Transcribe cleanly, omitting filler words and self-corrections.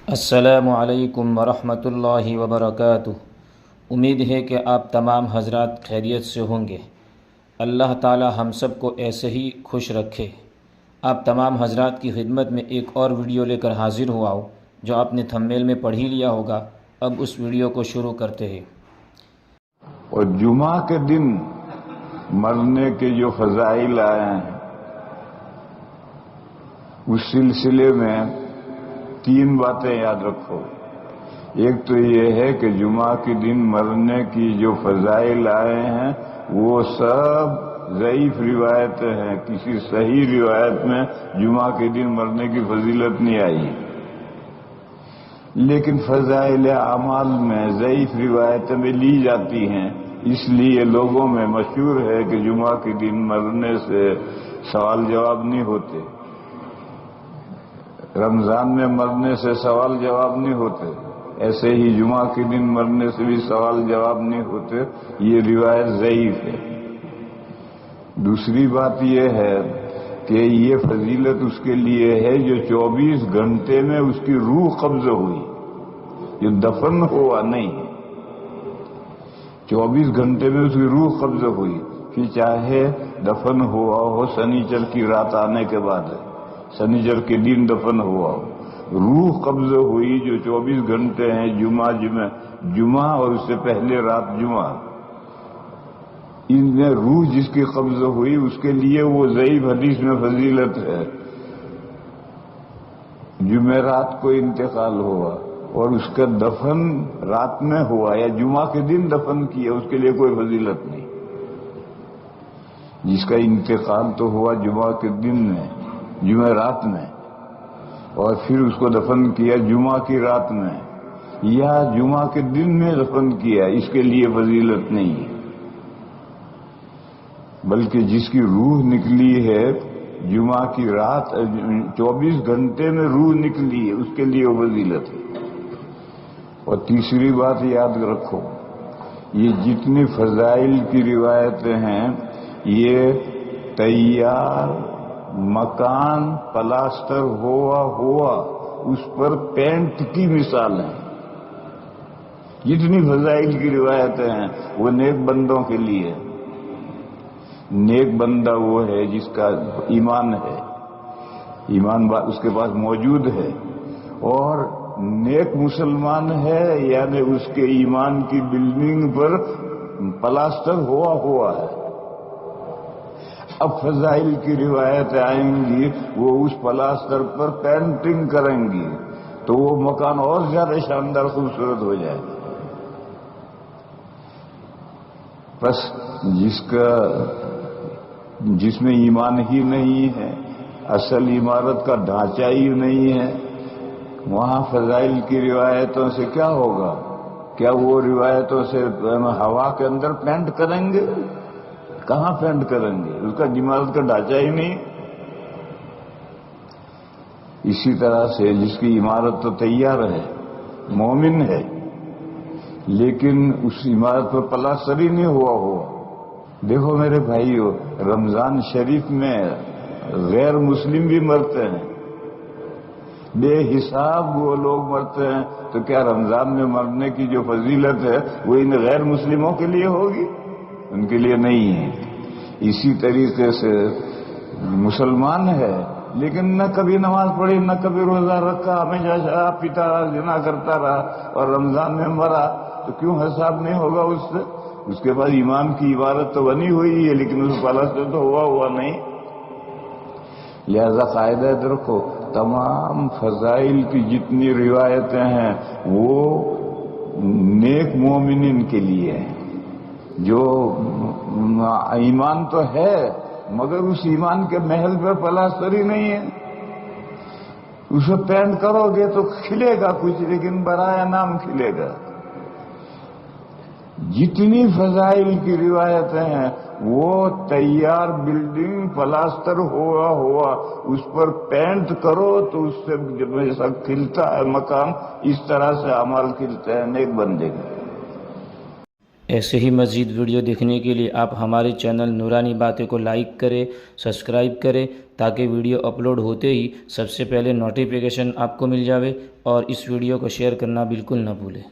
السلام علیکم ورحمۃ اللہ وبرکاتہ۔ امید ہے کہ آپ تمام حضرات خیریت سے ہوں گے۔ اللہ تعالی ہم سب کو ایسے ہی خوش رکھے۔ آپ تمام حضرات کی خدمت میں ایک اور ویڈیو لے کر حاضر ہوا ہوں جو آپ نے تھمبنیل میں پڑھ ہی لیا ہوگا۔ اب اس ویڈیو کو شروع کرتے ہیں۔ اور جمعہ کے دن مرنے کے جو فضائل آئے ہیں اس سلسلے میں 3 باتیں یاد رکھو۔ ایک تو یہ ہے کہ جمعہ کے دن مرنے کی جو فضائل آئے ہیں وہ سب ضعیف روایتیں ہیں، کسی صحیح روایت میں جمعہ کے دن مرنے کی فضیلت نہیں آئی، لیکن فضائل اعمال میں ضعیف روایتیں میں لی جاتی ہیں، اس لیے لوگوں میں مشہور ہے کہ جمعہ کے دن مرنے سے سوال جواب نہیں ہوتے، رمضان میں مرنے سے سوال جواب نہیں ہوتے، ایسے ہی جمعہ کے دن مرنے سے بھی سوال جواب نہیں ہوتے، یہ روایت ضعیف ہے۔ دوسری بات یہ ہے کہ یہ فضیلت اس کے لیے ہے جو 24 گھنٹے میں اس کی روح قبض ہوئی، جو دفن ہوا نہیں، 24 گھنٹے میں اس کی روح قبض ہوئی، پھر چاہے دفن ہوا ہو سنیچر کی رات آنے کے بعد، سنیچر کے دن دفن ہوا ہو، روح قبض ہوئی جو 24 گھنٹے ہیں جمعہ اور اس سے پہلے رات جمعہ، ان میں روح جس کی قبض ہوئی اس کے لیے وہ ضعیف حدیث میں فضیلت ہے۔ جمعرات کو انتقال ہوا اور اس کا دفن رات میں ہوا یا جمعہ کے دن دفن کیا، اس کے لیے کوئی فضیلت نہیں۔ جس کا انتقال تو ہوا جمعہ کے دن میں، جمعرات میں، اور پھر اس کو دفن کیا جمعہ کی رات میں یا جمعہ کے دن میں دفن کیا، اس کے لیے فضیلت نہیں ہے، بلکہ جس کی روح نکلی ہے جمعہ کی رات 24 گھنٹے میں روح نکلی ہے، اس کے لیے وہ فضیلت ہے۔ اور تیسری بات یاد رکھو، یہ جتنی فضائل کی روایتیں ہیں یہ تیار مکان پلاسٹر ہوا اس پر پینٹ کی مثال ہے۔ جتنی فضائل کی روایتیں ہیں وہ نیک بندوں کے لیے۔ نیک بندہ وہ ہے جس کا ایمان ہے، ایمان اس کے پاس موجود ہے، اور نیک مسلمان ہے یعنی اس کے ایمان کی بلڈنگ پر پلاسٹر ہوا ہے۔ اب فضائل کی روایتیں آئیں گی، وہ اس پلاسٹر پر پینٹنگ کریں گی تو وہ مکان اور زیادہ شاندار خوبصورت ہو جائے گا۔ بس جس میں ایمان ہی نہیں ہے، اصل عمارت کا ڈھانچہ ہی نہیں ہے، وہاں فضائل کی روایتوں سے کیا ہوگا؟ کیا وہ روایتوں سے ہوا کے اندر پینٹ کریں گے؟ کہاں پینٹ کریں گے؟ اس کا عمارت کا ڈھانچہ ہی نہیں۔ اسی طرح سے جس کی عمارت تو تیار ہے، مومن ہے، لیکن اس عمارت پر پلاسٹر ہی نہیں ہوا۔ دیکھو میرے بھائیو، رمضان شریف میں غیر مسلم بھی مرتے ہیں، بے حساب وہ لوگ مرتے ہیں، تو کیا رمضان میں مرنے کی جو فضیلت ہے وہ ان غیر مسلموں کے لیے ہوگی؟ ان کے لیے نہیں ہے۔ اسی طریقے سے مسلمان ہے لیکن نہ کبھی نماز پڑھی، نہ کبھی روزہ رکھا، ہمیشہ شراب پیتا رہا، زنا کرتا رہا، اور رمضان میں مرا، تو کیوں حساب نہیں ہوگا اس سے؟ اس کے بعد ایمان کی عبارت تو بنی ہوئی ہے لیکن اس پلاسٹر تو ہوا نہیں۔ لہذا قاعدہ رکھو، تمام فضائل کی جتنی روایتیں ہیں وہ نیک مومنین کے لیے ہیں، جو ایمان تو ہے مگر اس ایمان کے محل پر پلاسٹر ہی نہیں ہے۔ اسے پینٹ کرو گے تو کھلے گا کچھ، لیکن برائے نام کھلے گا۔ جتنی فضائل کی روایتیں ہیں وہ تیار بلڈنگ پلاسٹر ہوا اس پر پینٹ کرو تو اس سے جیسا کھلتا ہے مکان، اس طرح سے اعمال کھلتے ہیں نیک بندے کا۔ ایسے ہی مزید ویڈیو دیکھنے کے لیے آپ ہمارے چینل نورانی باتیں کو لائک کریں، سبسکرائب کریں تاکہ ویڈیو اپلوڈ ہوتے ہی سب سے پہلے نوٹیفیکیشن آپ کو مل جاوے، اور اس ویڈیو کو شیئر کرنا بالکل نہ بھولیں۔